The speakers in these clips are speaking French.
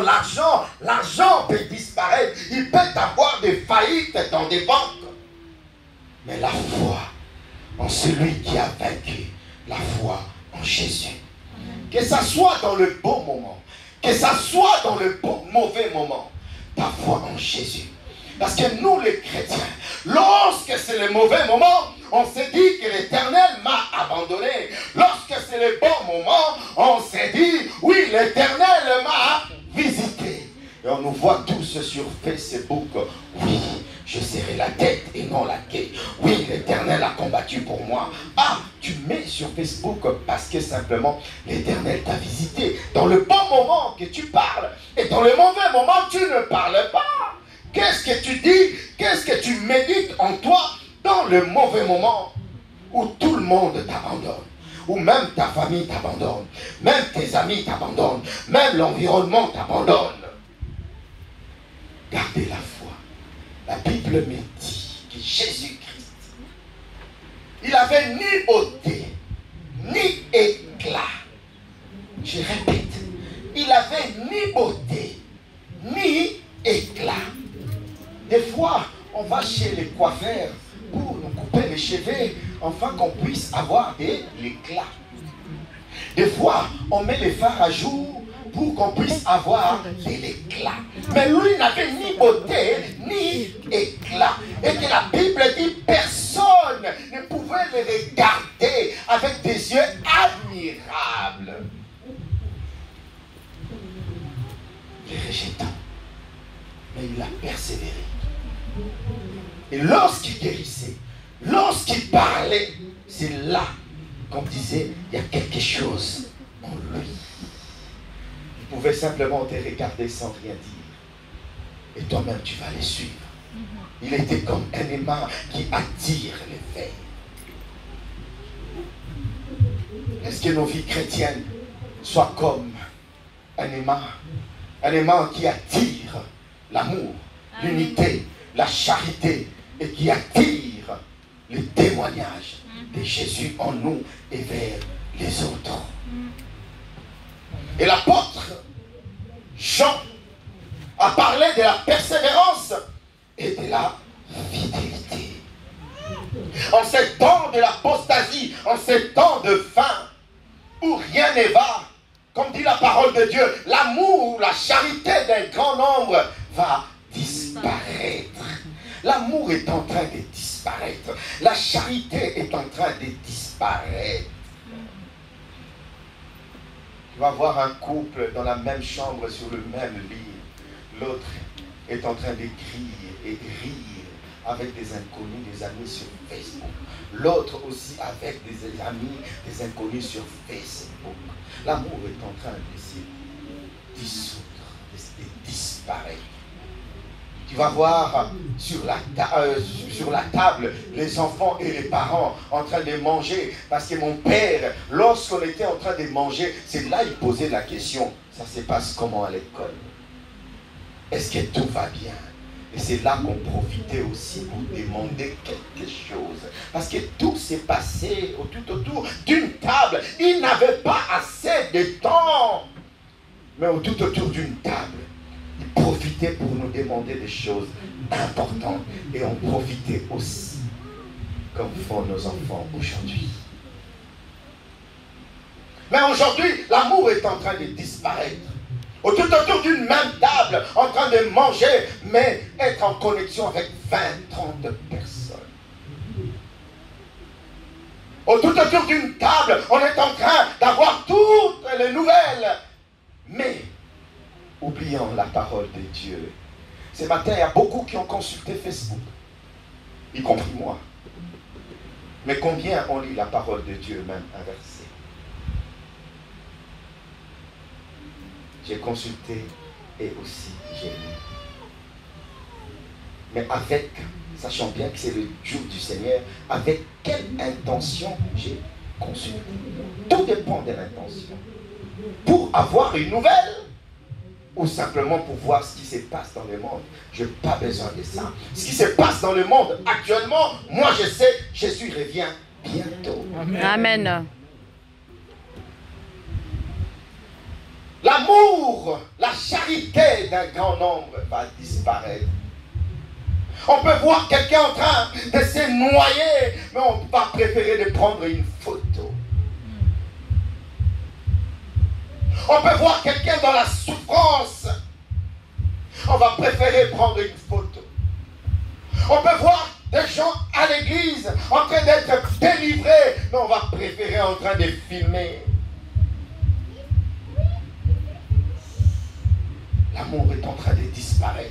l'argent peut disparaître. Il peut avoir des faillites dans des banques. Mais la foi en celui qui a vaincu, la foi en Jésus. Que ça soit dans le bon moment, que ça soit dans le mauvais moment, ta foi en Jésus. Parce que nous les chrétiens, lorsque c'est le mauvais moment, on s'est dit que l'Éternel m'a abandonné. Lorsque c'est le bon moment, on s'est dit, oui, l'Éternel m'a visité. Et on nous voit tous sur Facebook, oui, je serai la tête et non la queue. Oui, l'Éternel a combattu pour moi. Ah, tu mets sur Facebook parce que simplement l'Éternel t'a visité. Dans le bon moment que tu parles et dans le mauvais moment, tu ne parles pas. Qu'est-ce que tu dis? Qu'est-ce que tu médites en toi dans le mauvais moment où tout le monde t'abandonne? Où même ta famille t'abandonne, même tes amis t'abandonnent, même l'environnement t'abandonne. Gardez la foi. La Bible me dit que Jésus-Christ, il avait ni beauté, ni éclat. Je répète, il avait ni beauté, ni éclat. Des fois, on va chez les coiffeurs pour nous couper les cheveux, afin qu'on puisse avoir de l'éclat. Des fois, on met les fards à jour pour qu'on puisse avoir de l'éclat. Mais lui n'avait ni beauté, ni éclat. Et que la Bible dit, personne ne pouvait le regarder avec des yeux admirables. Les rejetant. Mais il a persévéré. Et lorsqu'il guérissait, lorsqu'il parlait, c'est là qu'on disait, il y a quelque chose en lui. Il pouvait simplement te regarder sans rien dire. Et toi-même, tu vas les suivre. Il était comme un aimant qui attire les veilles. Est-ce que nos vies chrétiennes soient comme un aimant qui attire l'amour, l'unité, la charité, et qui attire le témoignage de Jésus en nous et vers les autres. Et l'apôtre Jean a parlé de la persévérance et de la fidélité. En ces temps de l'apostasie, en ces temps de faim, où rien ne va, comme dit la parole de Dieu, l'amour, la charité d'un grand nombre va disparaître. L'amour est en train de disparaître. La charité est en train de disparaître. Tu vas voir un couple dans la même chambre, sur le même lit. L'autre est en train d'écrire et de rire avec des inconnus, des amis sur Facebook. L'autre aussi avec des amis, des inconnus sur Facebook. L'amour est en train de se dissoudre, de disparaître. Tu vas voir sur la table les enfants et les parents en train de manger. Parce que mon père, lorsqu'on était en train de manger, c'est là qu'il posait la question. Ça se passe comment à l'école? Est-ce que tout va bien? Et c'est là qu'on profitait aussi pour demander quelque chose. Parce que tout s'est passé tout autour d'une table. Il n'avait pas assez de temps. Mais tout autour d'une table. Ils profitaient pour nous demander des choses importantes. Et on profitait aussi, comme font nos enfants aujourd'hui. Mais aujourd'hui, l'amour est en train de disparaître. Tout autour d'une même table, en train de manger, mais être en connexion avec 20, 30 personnes. Tout autour d'une table, on est en train d'avoir toutes les nouvelles. Mais oublions la parole de Dieu. Ce matin, il y a beaucoup qui ont consulté Facebook, y compris moi. Mais combien ont lu la parole de Dieu, même inversée? J'ai consulté et aussi j'ai lu. Mais avec, sachant bien que c'est le jour du Seigneur, avec quelle intention j'ai consulté? Tout dépend de l'intention. Pour avoir une nouvelle, ou simplement pour voir ce qui se passe dans le monde. Je n'ai pas besoin de ça. Ce qui se passe dans le monde actuellement, moi je sais, Jésus revient bientôt. Amen. L'amour, la charité d'un grand nombre va disparaître. On peut voir quelqu'un en train de se noyer, mais on va préférer de prendre une photo. On peut voir quelqu'un dans la souffrance, on va préférer prendre une photo. On peut voir des gens à l'église en train d'être délivrés, mais on va préférer en train de filmer. L'amour est en train de disparaître.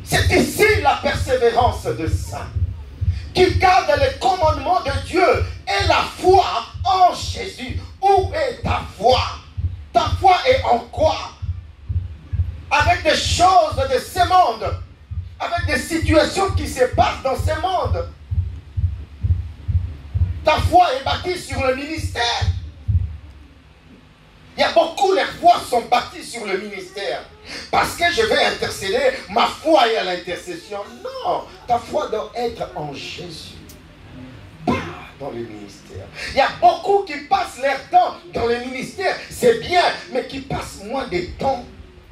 C'est ici la persévérance de saint, qui garde les commandements de Dieu et la foi en Jésus. Où est ta foi? Ta foi est en quoi? Avec des choses de ce monde, avec des situations qui se passent dans ce monde. Ta foi est bâtie sur le ministère. Il y a beaucoup, les foi sont bâties sur le ministère. Parce que je vais intercéder, ma foi est à l'intercession. Non, ta foi doit être en Jésus. Pas dans le ministère. Il y a beaucoup qui passent leur temps dans le ministère, c'est bien, mais qui passent moins de temps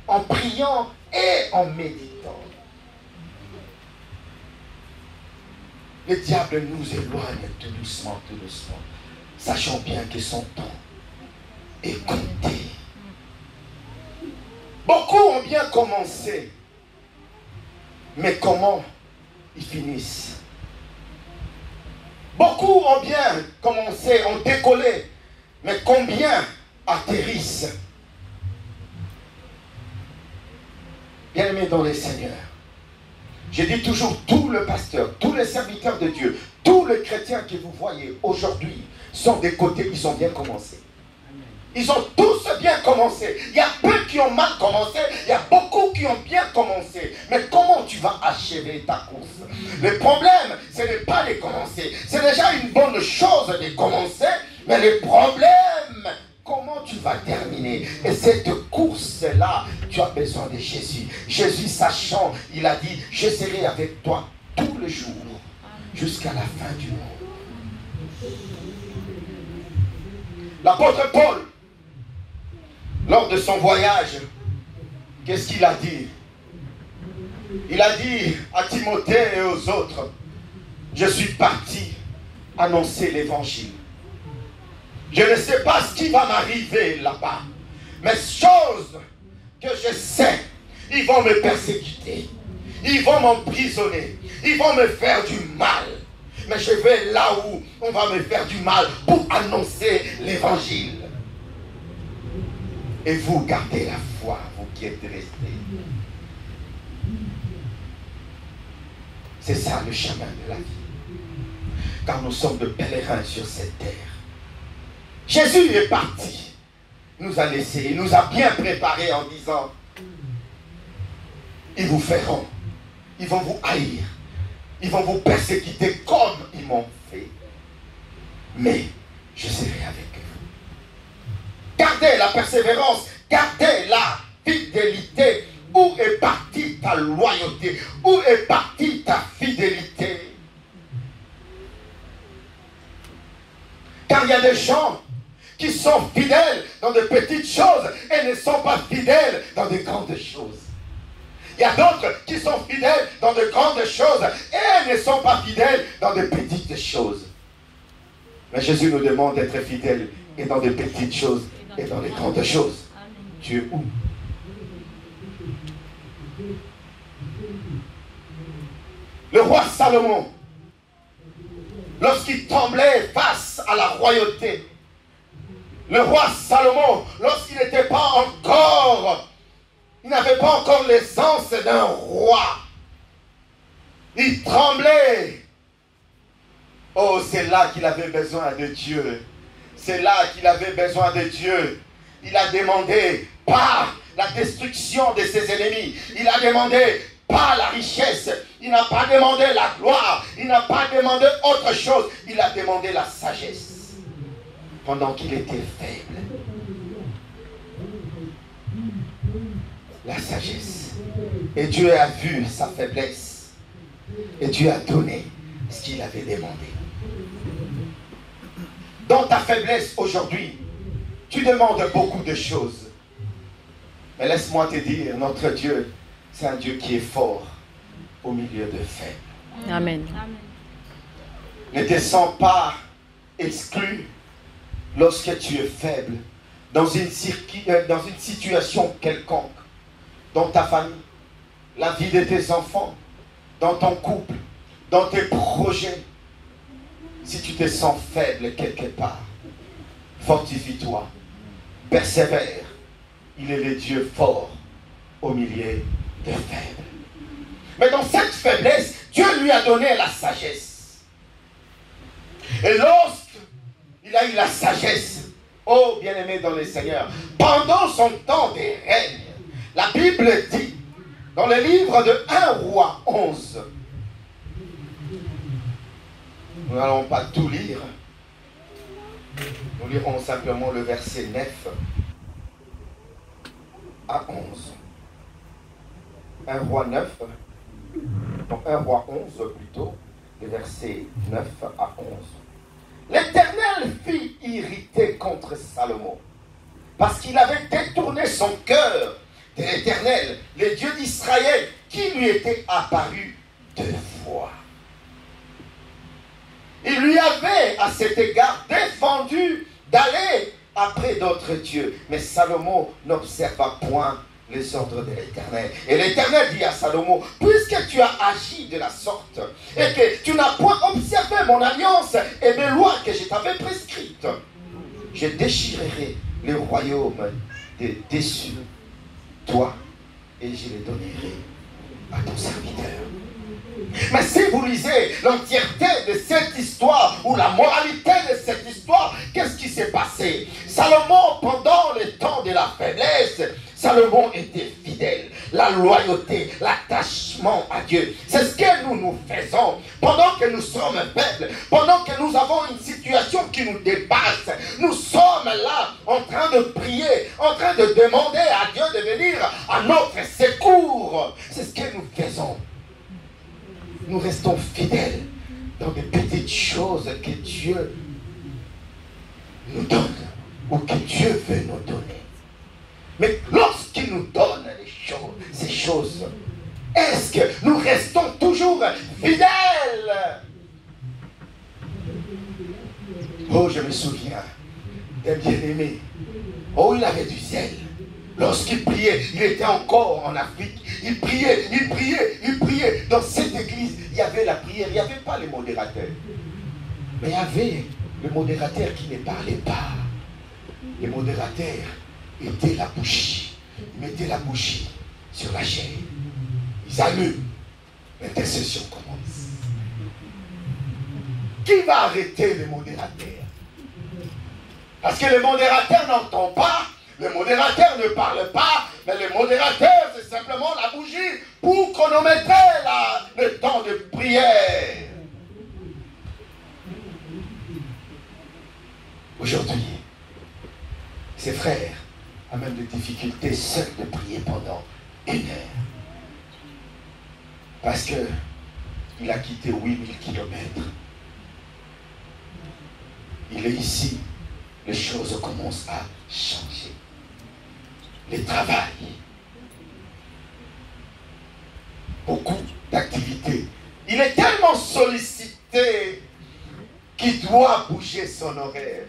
en priant et en méditant. Le diable nous éloigne tout doucement, sachant bien que son temps est compté. Beaucoup ont bien commencé, mais comment ils finissent? Beaucoup ont bien commencé, ont décollé, mais combien atterrissent? Bien-aimés dans les Seigneurs, je dis toujours, tous les pasteurs, tous les serviteurs de Dieu, tous les chrétiens que vous voyez aujourd'hui sont des côtés, ils ont bien commencé. Ils ont tous bien commencé. Il y a peu qui ont mal commencé, il y a beaucoup qui ont bien commencé. Mais comment tu vas achever ta course? Le problème, ce n'est pas de commencer. C'est déjà une bonne chose de commencer, mais le problème, comment tu vas terminer? Et cette course-là, tu as besoin de Jésus. Jésus, sachant, il a dit, je serai avec toi tous les jours, jusqu'à la fin du monde. L'apôtre Paul, lors de son voyage, qu'est-ce qu'il a dit? Il a dit à Timothée et aux autres, je suis parti annoncer l'évangile. Je ne sais pas ce qui va m'arriver là-bas, mais chose que je sais, ils vont me persécuter, ils vont m'emprisonner, ils vont me faire du mal. Mais je vais là où on va me faire du mal pour annoncer l'évangile. Et vous gardez la foi, vous qui êtes restés. C'est ça le chemin de la vie. Car nous sommes de pèlerins sur cette terre. Jésus est parti. Il nous a laissés, il nous a bien préparés en disant, ils vous feront, ils vont vous haïr, ils vont vous persécuter comme ils m'ont fait. Mais je serai avec vous. Gardez la persévérance, gardez la fidélité. Où est partie ta loyauté? Où est partie ta fidélité? Car il y a des gens qui sont fidèles dans de petites choses et ne sont pas fidèles dans de grandes choses. Il y a d'autres qui sont fidèles dans de grandes choses et ne sont pas fidèles dans de petites choses. Mais Jésus nous demande d'être fidèles et dans de petites choses et dans les grandes choses. Tu es où? Le roi Salomon, lorsqu'il tremblait face à la royauté, le roi Salomon, lorsqu'il n'était pas encore, il n'avait pas encore l'essence d'un roi, il tremblait. Oh, c'est là qu'il avait besoin de Dieu. C'est là qu'il avait besoin de Dieu. Il a demandé pas la destruction de ses ennemis. Il a demandé pas la richesse. Il n'a pas demandé la gloire. Il n'a pas demandé autre chose. Il a demandé la sagesse. Pendant qu'il était faible. La sagesse. Et Dieu a vu sa faiblesse. Et Dieu a donné ce qu'il avait demandé. Dans ta faiblesse aujourd'hui, Tu demandes beaucoup de choses. Mais laisse-moi te dire, notre Dieu, c'est un Dieu qui est fort au milieu de faibles. Amen. Ne te sens pas exclu lorsque tu es faible dans une situation quelconque, dans ta famille, la vie de tes enfants, dans ton couple, dans tes projets. Si tu te sens faible quelque part, fortifie-toi, persévère. Il est le Dieu fort au milieu des faibles. Mais dans cette faiblesse, Dieu lui a donné la sagesse. Et lorsqu'il a eu la sagesse, oh bien-aimé dans le Seigneur, pendant son temps de règne, la Bible dit, dans le livre de 1 Roi 11, nous n'allons pas tout lire, nous lirons simplement le verset 9 à 11. 1 Roi 9, donc 1 Roi 11 plutôt, le verset 9 à 11. L'Éternel fut irrité contre Salomon, parce qu'il avait détourné son cœur de l'Éternel, le Dieu d'Israël, qui lui était apparu 2 fois. Il lui avait, à cet égard, défendu d'aller après d'autres dieux. Mais Salomon n'observa point les ordres de l'Éternel. Et l'Éternel dit à Salomon, puisque tu as agi de la sorte, et que tu n'as point observé mon alliance et mes lois que je t'avais prescrites, je déchirerai le royaume des déçus, toi, et je les donnerai à ton serviteur. Mais si vous lisez l'entièreté de cette histoire, ou la moralité de cette histoire, qu'est-ce qui s'est passé? Salomon, pendant le temps de la faiblesse, Salomon était fidèle. La loyauté, l'attachement à Dieu, c'est ce que nous faisons pendant que nous sommes faibles, pendant que nous avons une situation qui nous dépasse. Nous sommes là en train de prier, en train de demander à Dieu de venir à notre secours. C'est ce que nous faisons. Nous restons fidèles dans des petites choses que Dieu nous donne ou que Dieu veut nous donner. Mais lorsqu'il nous donne ces choses, est-ce que nous restons toujours fidèles? Oh, je me souviens d'un bien-aimé. Oh, il avait du zèle. Lorsqu'il priait, il était encore en Afrique. Il priait, il priait, il priait. Dans cette église, il y avait la prière. Il n'y avait pas les modérateurs. Mais il y avait le modérateur qui ne parlait pas. Les modérateurs étaient la bougie. Ils mettaient la bougie sur la chair. Ils allument. L'intercession commence. Qui va arrêter les modérateurs? Parce que le modérateur n'entend pas. Le modérateur ne parle pas, mais le modérateur, c'est simplement la bougie pour chronométrer le temps de prière. Aujourd'hui, ces frères ont même des difficultés seuls de prier pendant 1 heure. Parce qu'il a quitté 8000 kilomètres. Il est ici. Les choses commencent à changer. Le travail, beaucoup d'activités. Il est tellement sollicité qu'il doit bouger son horaire.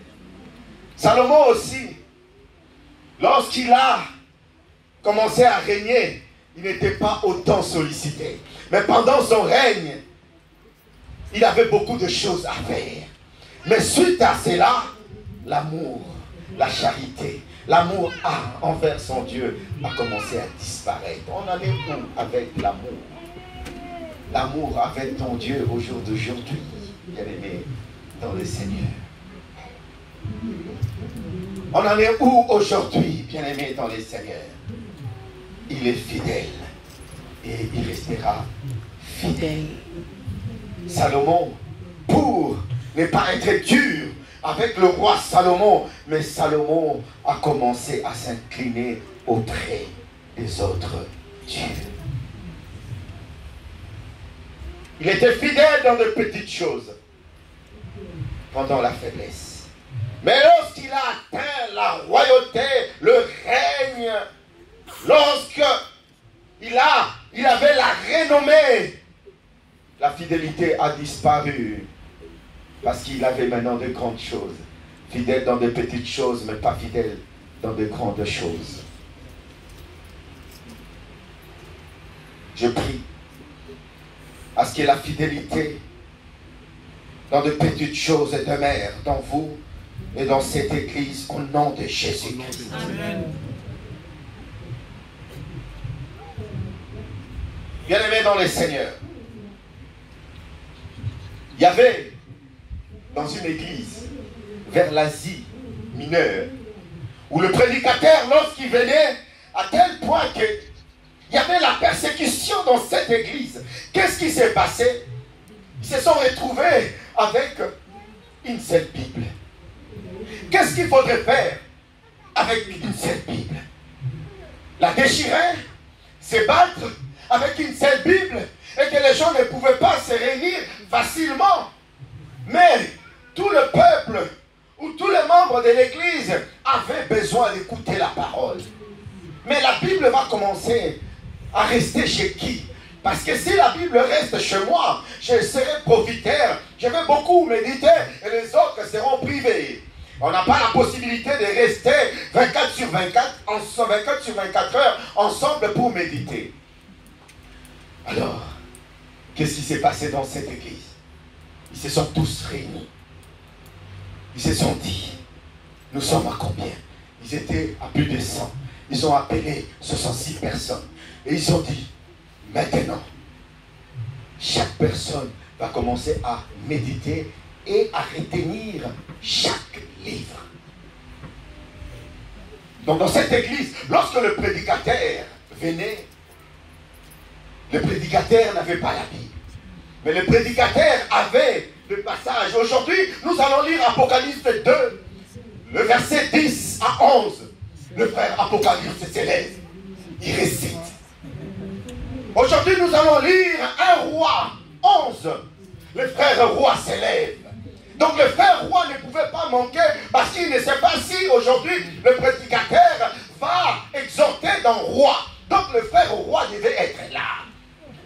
Salomon aussi, lorsqu'il a commencé à régner, il n'était pas autant sollicité. Mais pendant son règne, il avait beaucoup de choses à faire. Mais suite à cela, l'amour, la charité, l'amour envers son Dieu a commencé à disparaître. On en est où avec l'amour? L'amour avec ton Dieu au jour d'aujourd'hui, bien-aimé dans le Seigneur. On en est où aujourd'hui, bien-aimé dans le Seigneur? Il est fidèle et il restera fidèle. Salomon, pour ne pas être dur avec le roi Salomon, mais Salomon a commencé à s'incliner auprès des autres dieux. Il était fidèle dans de petites choses pendant la faiblesse. Mais lorsqu'il a atteint la royauté, le règne, lorsque il avait la renommée, la fidélité a disparu. Parce qu'il avait maintenant de grandes choses. Fidèle dans de petites choses, mais pas fidèle dans de grandes choses. Je prie à ce que la fidélité dans de petites choses demeure dans vous et dans cette église au nom de Jésus-Christ. Bien-aimés dans le Seigneur, il y avait dans une église vers l'Asie mineure où le prédicateur, lorsqu'il venait, à tel point que il y avait la persécution dans cette église. Qu'est-ce qui s'est passé? Ils se sont retrouvés avec une seule Bible. Qu'est-ce qu'il faudrait faire avec une seule Bible? La déchirer, se battre avec une seule Bible, et que les gens ne pouvaient pas se réunir facilement. Mais tout le peuple ou tous les membres de l'église avaient besoin d'écouter la parole. Mais la Bible va commencer à rester chez qui? Parce que si la Bible reste chez moi, je serai profiteur, je vais beaucoup méditer et les autres seront privés. On n'a pas la possibilité de rester 24 sur 24 heures ensemble pour méditer. Alors, qu'est-ce qui s'est passé dans cette église? Ils se sont tous réunis. Ils se sont dit, nous sommes à combien? Ils étaient à plus de 100. Ils ont appelé 66 personnes. Et ils ont dit, maintenant, chaque personne va commencer à méditer et à retenir chaque livre. Donc dans cette église, lorsque le prédicateur venait, le prédicateur n'avait pas la Bible. Mais le prédicateur avait le passage. Aujourd'hui, nous allons lire Apocalypse 2, le verset 10 à 11. Le frère Apocalypse s'élève. Il récite. Aujourd'hui, nous allons lire 1 Roi 11. Le frère roi s'élève. Donc le frère roi ne pouvait pas manquer parce qu'il ne sait pas si aujourd'hui le prédicateur va exhorter dans roi. Donc le frère roi devait être là.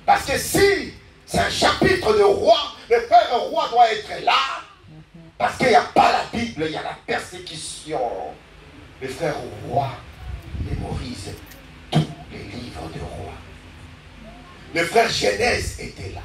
Parce que si c'est un chapitre de roi, le frère roi doit être là. Parce qu'il n'y a pas la Bible, il y a la persécution. Le frère roi mémorise tous les livres de roi. Le frère Genèse était là.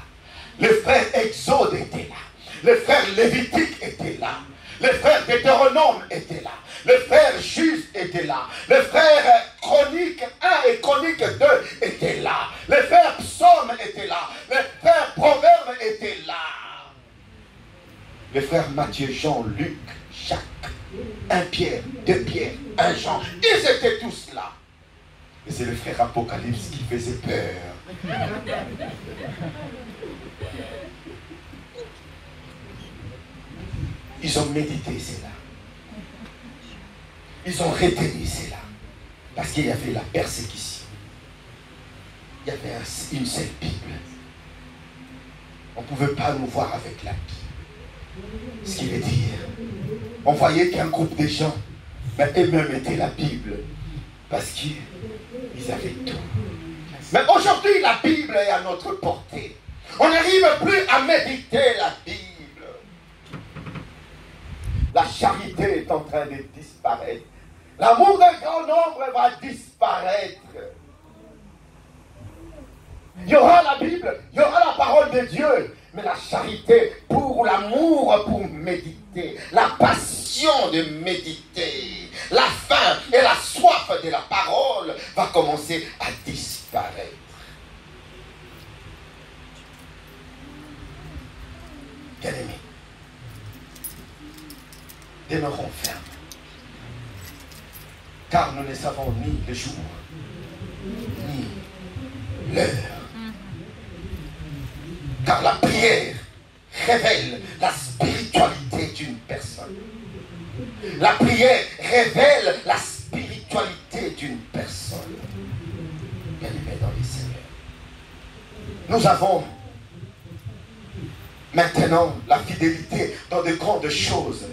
Le frère Exode était là. Le frère Lévitique était là. Le frère Deutéronome était là. Le frère Juste était là. Le frère Chronique 1 et Chronique 2 était là. Le frère Psaume était là. Le frère Proverbe était là. Le frère Matthieu, Jean, Luc, Jacques, 1 Pierre, 2 Pierre, 1 Jean. Ils étaient tous là. Et c'est le frère Apocalypse qui faisait peur. Ils ont médité cela. Ils ont retenu cela. Parce qu'il y avait la persécution. Il y avait une seule Bible. On ne pouvait pas nous voir avec la Bible. Ce qui veut dire, on voyait qu'un groupe de gens, mais eux-mêmes étaient la Bible. Parce qu'ils avaient tout. Mais aujourd'hui, la Bible est à notre portée. On n'arrive plus à méditer la Bible. La charité est en train de disparaître. L'amour d'un grand nombre va disparaître. Il y aura la Bible, il y aura la parole de Dieu, mais la charité pour l'amour, pour méditer, la passion de méditer, la faim et la soif de la parole va commencer à disparaître. Bien-aimés, demeurons fermes, car nous ne savons ni le jour, ni l'heure. Car la prière révèle la spiritualité d'une personne. La prière révèle la spiritualité d'une personne. Bien-aimés dans les Seigneurs, nous avons maintenant la fidélité dans de grandes choses,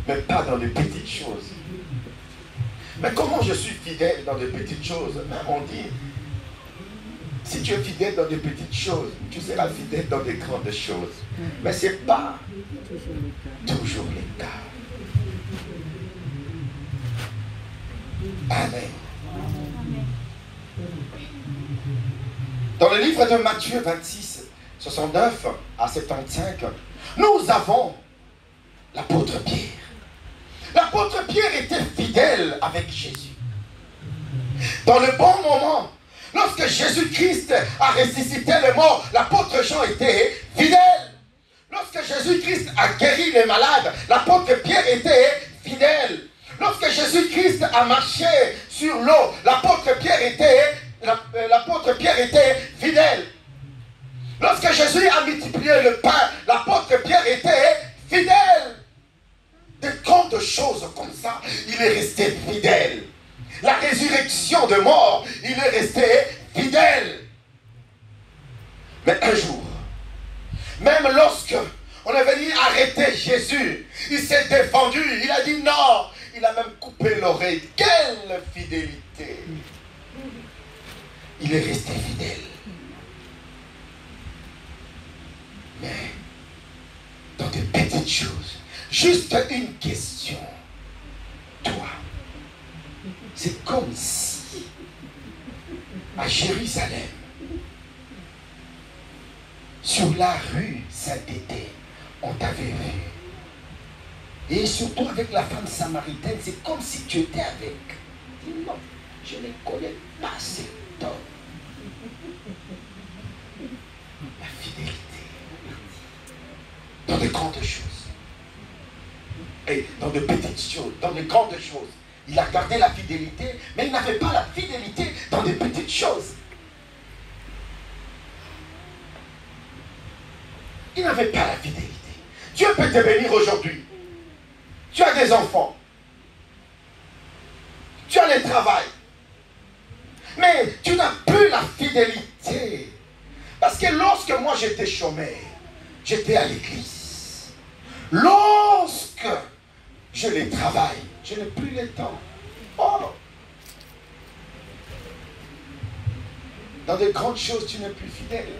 mais pas dans de petites choses. Mais comment je suis fidèle dans de petites choses? Ben, on dit, si tu es fidèle dans de petites choses, tu seras fidèle dans de grandes choses. Mais ce n'est pas toujours le cas. Amen. Dans le livre de Matthieu 26, 69 à 75, nous avons l'apôtre Pierre. L'apôtre Pierre était fidèle avec Jésus. Dans le bon moment, lorsque Jésus-Christ a ressuscité les morts, l'apôtre Jean était fidèle. Lorsque Jésus-Christ a guéri les malades, l'apôtre Pierre était fidèle. Lorsque Jésus-Christ a marché sur l'eau, l'apôtre Pierre était fidèle. Lorsque Jésus a multiplié le pain, l'apôtre Pierre était fidèle. De grandes choses comme ça, il est resté fidèle. La résurrection de mort, il est resté fidèle. Mais un jour, même lorsque on est venu arrêter Jésus, il s'est défendu, il a dit non, il a même coupé l'oreille. Quelle fidélité! Il est resté fidèle. Mais dans de petites choses, juste une question. Toi, c'est comme si à Jérusalem, sur la rue Saint-Étienne, on t'avait vu. Et surtout avec la femme samaritaine, c'est comme si tu étais avec. Non, je ne connais pas cet homme. La fidélité. Dans de grandes choses. Et dans de petites choses, dans de grandes choses. Il a gardé la fidélité, mais il n'avait pas la fidélité dans de petites choses. Il n'avait pas la fidélité. Dieu peut te bénir aujourd'hui. Tu as des enfants. Tu as le travail. Mais tu n'as plus la fidélité. Parce que lorsque moi j'étais chômeur, j'étais à l'église. Lorsque je les travaille, je n'ai plus le temps. Oh! Dans de grandes choses, tu n'es plus fidèle.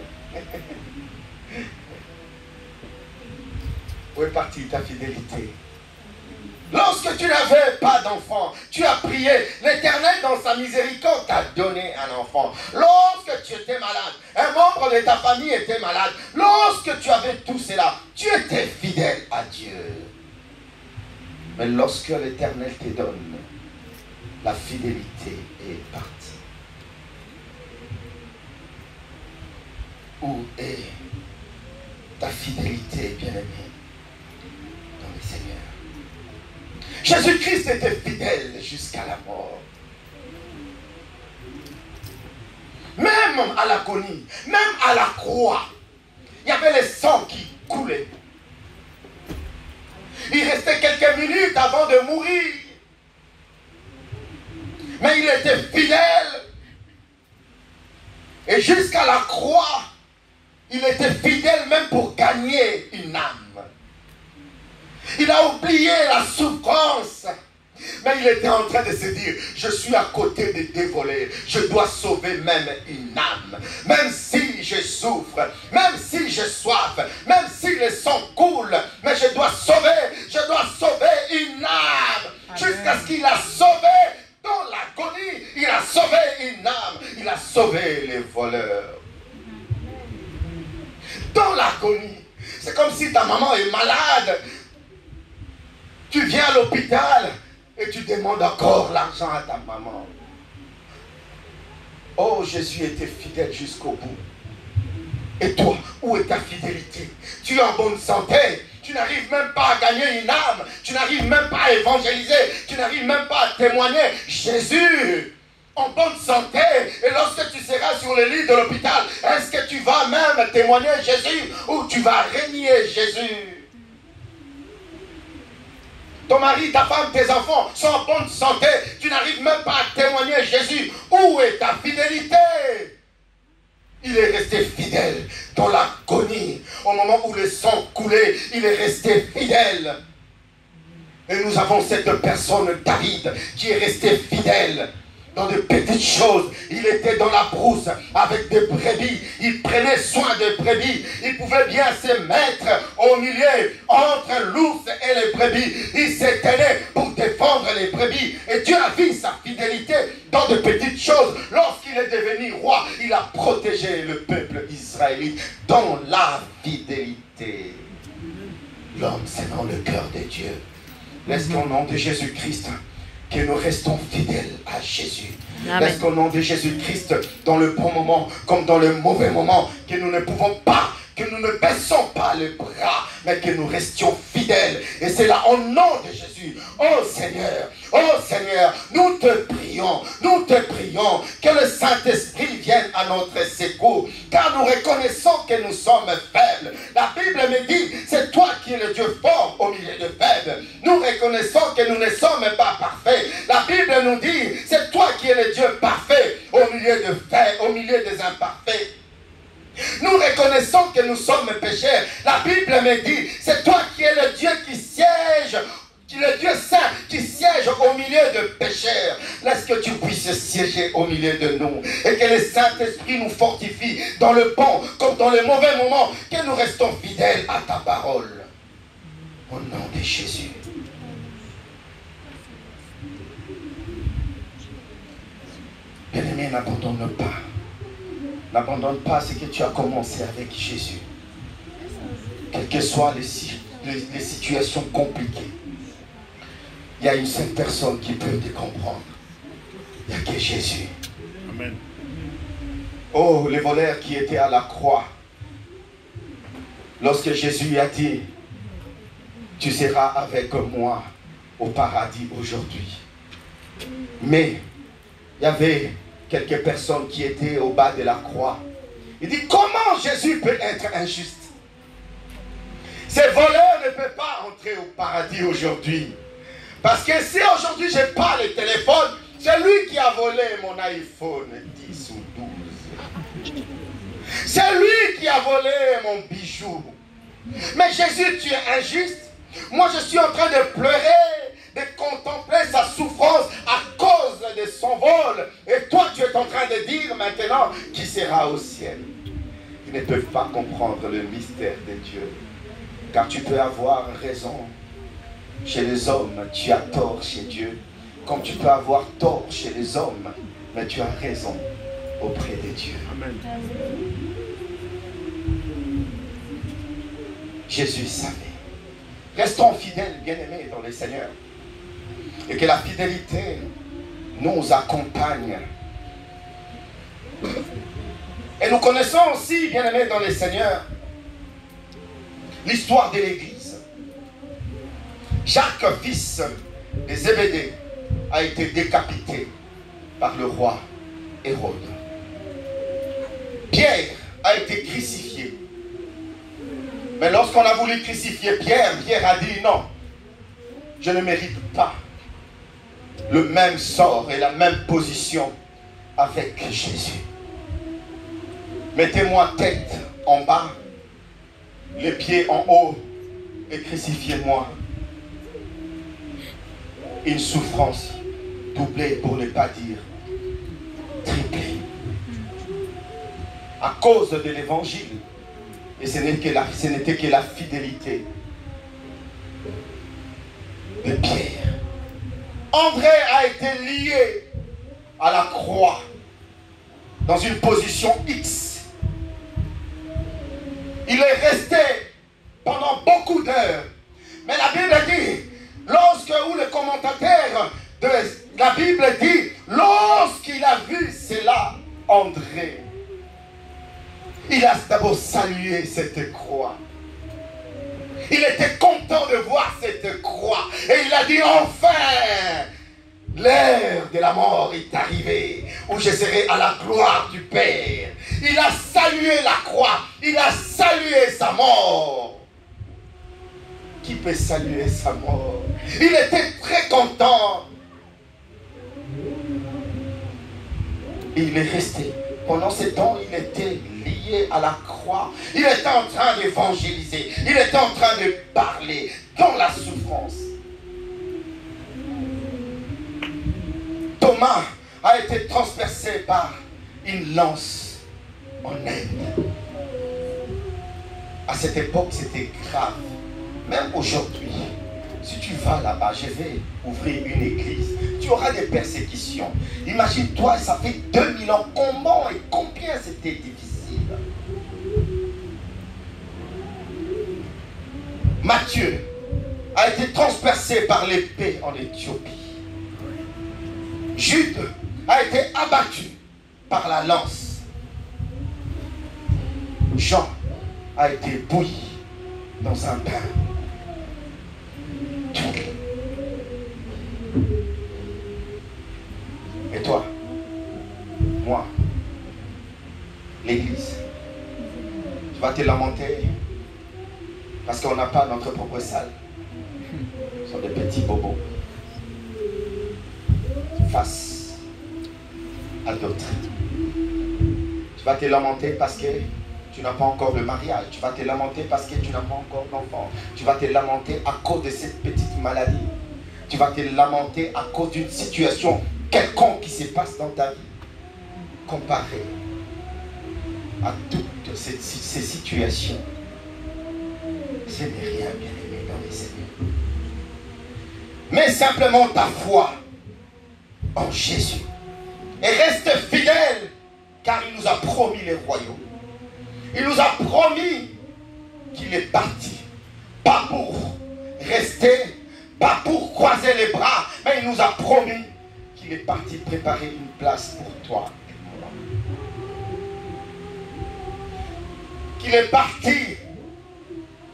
Où est partie ta fidélité? Lorsque tu n'avais pas d'enfant, tu as prié. L'Éternel, dans sa miséricorde, t'a donné un enfant. Lorsque tu étais malade, un membre de ta famille était malade. Lorsque tu avais tout cela, tu étais fidèle à Dieu. Mais lorsque l'Éternel te donne, la fidélité est partie. Où est ta fidélité, bien-aimé, dans le Seigneur? Jésus-Christ était fidèle jusqu'à la mort. Même à l'agonie, même à la croix, il y avait le sang qui coulait. Il restait quelques minutes avant de mourir. Mais il était fidèle. Et jusqu'à la croix, il était fidèle même pour gagner une âme. Il a oublié la souffrance. Mais il était en train de se dire, je suis à côté de dévoler. Je dois sauver même une âme. Même si je souffre, même si j'ai soif, même si le sang coule, mais je dois sauver une âme. Jusqu'à ce qu'il a sauvé, dans l'agonie, il a sauvé une âme. Il a sauvé les voleurs. Dans l'agonie, c'est comme si ta maman est malade. Tu viens à l'hôpital et tu demandes encore l'argent à ta maman. Oh, Jésus était fidèle jusqu'au bout. Et toi, où est ta fidélité? Tu es en bonne santé. Tu n'arrives même pas à gagner une âme. Tu n'arrives même pas à évangéliser. Tu n'arrives même pas à témoigner. Jésus, en bonne santé. Et lorsque tu seras sur le lit de l'hôpital, est-ce que tu vas même témoigner Jésus ou tu vas renier Jésus? Ton mari, ta femme, tes enfants sont en bonne santé. Tu n'arrives même pas à témoigner Jésus. Où est ta fidélité? Il est resté fidèle dans l'agonie. Au moment où le sang coulait, il est resté fidèle. Et nous avons cette personne, David, qui est resté fidèle dans de petites choses. Il était dans la brousse avec des brebis. Il prenait soin des brebis. Il pouvait bien se mettre au milieu entre l'ours et les brebis. Il s'éteignait pour défendre les brebis. Et Dieu a vu sa fidélité dans de petites choses. Lorsqu'il est devenu roi, il a protégé le peuple israélite dans la fidélité. L'homme, c'est dans le cœur de Dieu. Laisse qu'au nom de Jésus-Christ, que nous restons fidèles à Jésus. Laisse qu'au nom de Jésus-Christ, dans le bon moment comme dans le mauvais moment, que nous ne pouvons pas, que nous ne baissons pas les bras, mais que nous restions fidèles. Et c'est là au nom de Jésus. Oh Seigneur, nous te prions, que le Saint-Esprit vienne à notre secours, car nous reconnaissons que nous sommes faibles. La Bible me dit, c'est toi qui es le Dieu fort au milieu de faibles. Nous reconnaissons que nous ne sommes pas parfaits. La Bible nous dit, c'est toi qui es le Dieu parfait au milieu des imparfaits. Nous reconnaissons que nous sommes pécheurs. La Bible me dit, c'est toi qui es le Dieu qui siège, le Dieu saint qui siège au milieu de pécheurs. Laisse que tu puisses siéger au milieu de nous et que le Saint-Esprit nous fortifie dans le bon comme dans le mauvais moment, que nous restons fidèles à ta parole. Au nom de Jésus. Bien-aimé, n'abandonne pas. N'abandonne pas ce que tu as commencé avec Jésus. Quelles que soient les situations compliquées, il y a une seule personne qui peut te comprendre. Il n'y a que Jésus. Amen. Oh, les voleurs qui étaient à la croix, lorsque Jésus a dit, tu seras avec moi au paradis aujourd'hui. Mais il y avait quelques personnes qui étaient au bas de la croix. Il dit, comment Jésus peut être injuste? Ces voleurs ne peuvent pas entrer au paradis aujourd'hui. Parce que si aujourd'hui je parle le téléphone, c'est lui qui a volé mon iPhone 10 ou 12. C'est lui qui a volé mon bijou. Mais Jésus, tu es injuste. Moi, je suis en train de pleurer, de contempler sa souffrance à cause de son vol. Et toi, tu es en train de dire maintenant qui sera au ciel. Ils ne peuvent pas comprendre le mystère de Dieu. Car tu peux avoir raison chez les hommes, tu as tort chez Dieu. Comme tu peux avoir tort chez les hommes, mais tu as raison auprès de Dieu. Amen. Jésus savait. Restons fidèles, bien-aimés dans le Seigneur. Et que la fidélité nous accompagne. Et nous connaissons aussi, bien-aimés dans le Seigneur, l'histoire de l'Église. Jacques, fils de Zébédée, a été décapité par le roi Hérode. Pierre a été crucifié. Mais lorsqu'on a voulu crucifier Pierre, Pierre a dit non, je ne mérite pas le même sort et la même position avec Jésus. Mettez-moi tête en bas, les pieds en haut et crucifiez-moi. Une souffrance doublée, pour ne pas dire triplée, à cause de l'évangile. Et ce n'était que la fidélité de Pierre. André a été lié à la croix dans une position X. Il est resté pendant beaucoup d'heures. Mais la Bible dit, où le commentateur de la Bible dit, lorsqu'il a vu cela, André, il a d'abord salué cette croix. Il était content de voir cette croix. Et il a dit, enfin, l'heure de la mort est arrivée, où je serai à la gloire du Père. Il a salué la croix. Il a salué sa mort. Qui peut saluer sa mort? Il était très content. Et il est resté. Pendant ce temps, il était lié à la croix. Il était en train d'évangéliser. Il était en train de parler dans la souffrance. Thomas a été transpercé par une lance en Inde. À cette époque, c'était grave. Même aujourd'hui, si tu vas là-bas, je vais ouvrir une église, tu auras des persécutions. Imagine-toi, ça fait 2000 ans, comment et combien c'était difficile. Matthieu a été transpercé par l'épée en Éthiopie. Jude a été abattu par la lance. Jean a été bouilli dans un bain. Et toi, moi, l'église, tu vas te lamenter parce qu'on n'a pas notre propre salle. Ce sont des petits bobos face à d'autres. Tu vas te lamenter parce que tu n'as pas encore le mariage. Tu vas te lamenter parce que tu n'as pas encore d'enfant. Tu vas te lamenter à cause de cette petite maladie. Tu vas te lamenter à cause d'une situation quelconque qui se passe dans ta vie. Comparé à toutes ces situations, ce n'est rien, bien aimé dans les Seigneurs. Mais simplement ta foi en Jésus. Et reste fidèle, car il nous a promis les royaumes. Il nous a promis qu'il est parti. Pas pour rester, pas pour croiser les bras, mais il nous a promis qu'il est parti préparer une place pour toi et moi. Qu'il est parti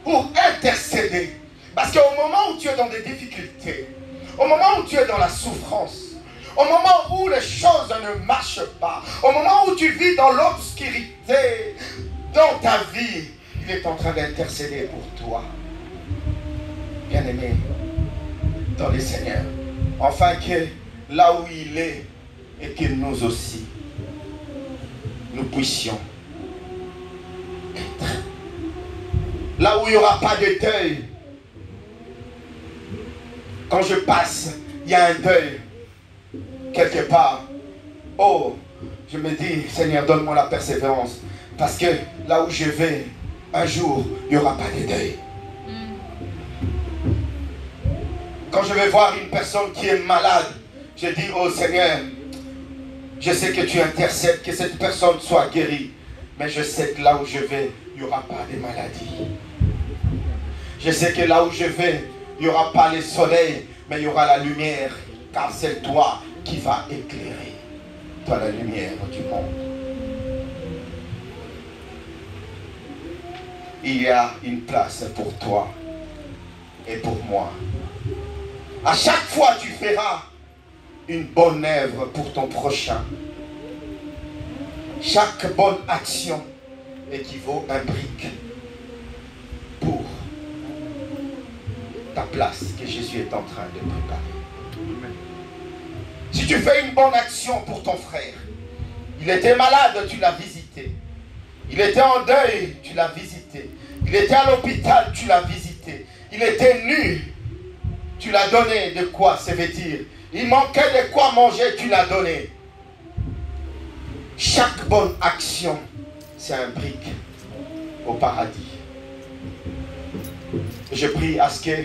pour intercéder. Parce qu'au moment où tu es dans des difficultés, au moment où tu es dans la souffrance, au moment où les choses ne marchent pas, au moment où tu vis dans l'obscurité, dans ta vie, il est en train d'intercéder pour toi. Bien-aimé, dans le Seigneur, afin que là où il est, et que nous aussi, nous puissions être. Là où il n'y aura pas de deuil. Quand je passe, il y a un deuil quelque part. Oh, je me dis, Seigneur, donne-moi la persévérance. Parce que là où je vais, un jour, il n'y aura pas de deuil. Quand je vais voir une personne qui est malade, je dis, oh Seigneur, je sais que tu intercèdes, que cette personne soit guérie. Mais je sais que là où je vais, il n'y aura pas de maladie. Je sais que là où je vais, il n'y aura pas le soleil, mais il y aura la lumière. Car c'est toi qui vas éclairer. Toi, la lumière du monde. Il y a une place pour toi et pour moi. À chaque fois, tu feras une bonne œuvre pour ton prochain. Chaque bonne action équivaut à un brick pour ta place que Jésus est en train de préparer. Si tu fais une bonne action pour ton frère, il était malade, tu l'as visité. Il était en deuil, tu l'as visité. Il était à l'hôpital, tu l'as visité. Il était nu, tu l'as donné de quoi se vêtir. Il manquait de quoi manger, tu l'as donné. Chaque bonne action, c'est un brick au paradis. Je prie à ce que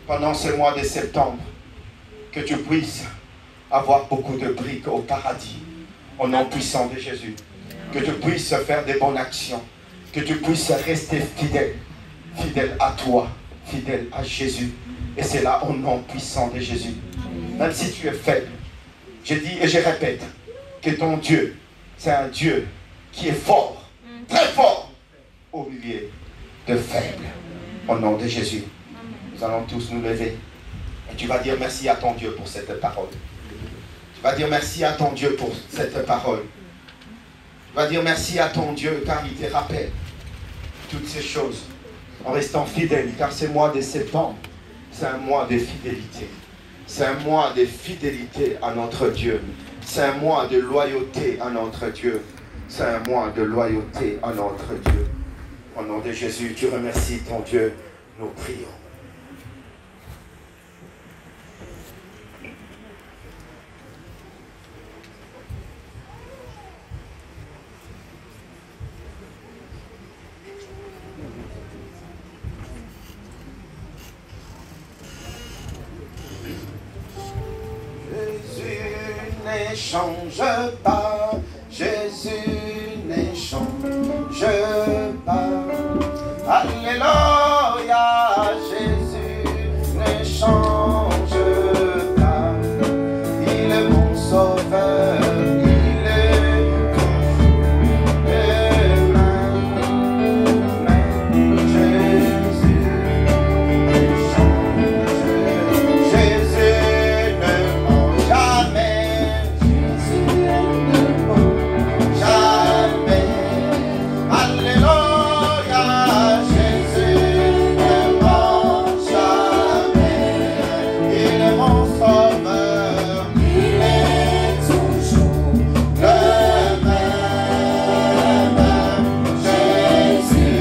pendant ce mois de septembre, que tu puisses avoir beaucoup de briques au paradis, au nom puissant de Jésus. Que tu puisses faire des bonnes actions. Que tu puisses rester fidèle. Fidèle à toi. Fidèle à Jésus. Et c'est là au nom puissant de Jésus. Même si tu es faible. Je dis et je répète que ton Dieu, c'est un Dieu qui est fort. Très fort. Au milieu de faibles. Au nom de Jésus. Nous allons tous nous lever. Et tu vas dire merci à ton Dieu pour cette parole. Tu vas dire merci à ton Dieu pour cette parole. Tu vas dire merci à ton Dieu car il te rappelle toutes ces choses en restant fidèle. Car ce mois de septembre, c'est un mois de fidélité. C'est un mois de fidélité à notre Dieu. C'est un mois de loyauté à notre Dieu. C'est un mois de loyauté à notre Dieu. Au nom de Jésus, tu remercies ton Dieu. Nous prions. n'échange pas, Jésus n'échange pas. Alléluia, Jésus n'échange pas. Il est mon sauveur, il est toujours le même. Jésus n'échange. Jésus ne ment jamais. Jésus ne ment jamais. Alléluia, Jésus ne ment jamais. Il est mon sauveur, il est toujours le même. Jésus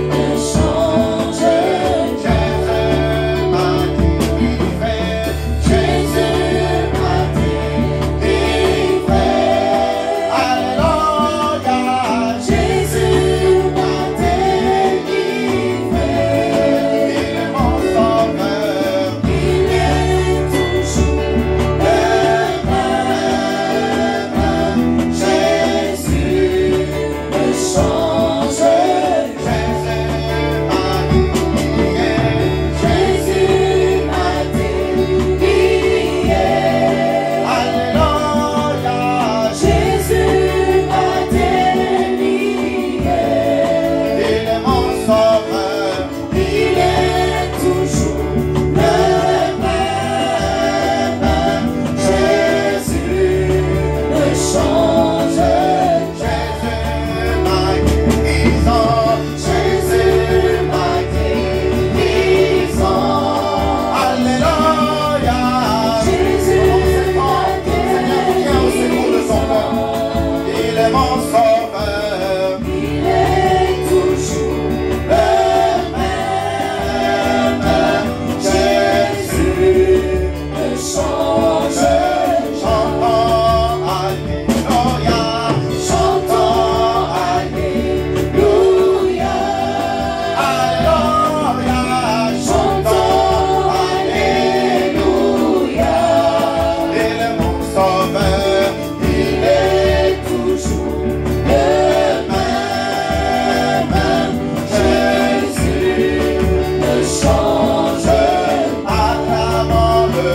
ne change. Jésus m'a dit qu'il fait. Jésus m'a dit qu'il fait. Alléluia, Jésus m'a dit qu'il fait. Il est mon sauveur, il est toujours le même. Jésus ne change. Jésus m'a dit qu'il est. Jésus m'a dit qu'il est. Alléluia, Jésus m'a dit qu'il est. Il est mon sauveur, il est toujours le même. Jésus ne change. Jésus m'a guérison. Jésus m'a guérison. Alléluia. Jésus m'a guérison. Il est mon sauveur, il est toujours le même. Jésus ne change. Chantons Alléluia, chantons Alléluia. Alléluia, chantons Alléluia. Il est mon sauveur, il est toujours le même. Jésus ne change. Acclamons le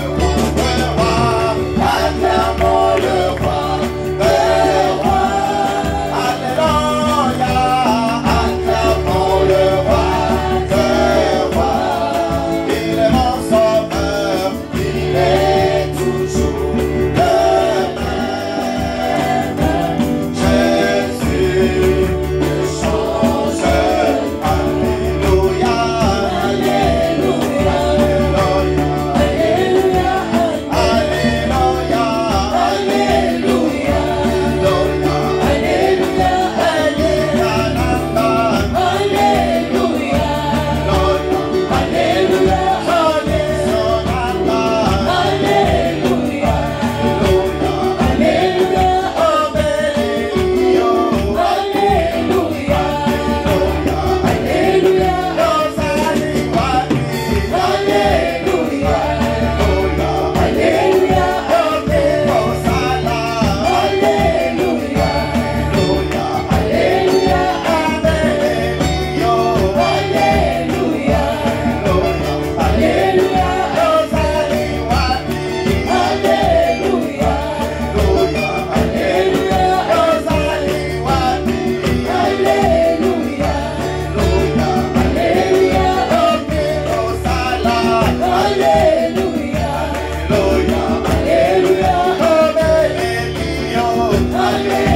roi, acclamons le roi, Alléluia, acclamons le roi. Il est mon sauveur, il est toujours le même. Jésus ne change. Alléluia, Alléluia, Alléluia, Alléluia, Alléluia, Alléluia, Alléluia.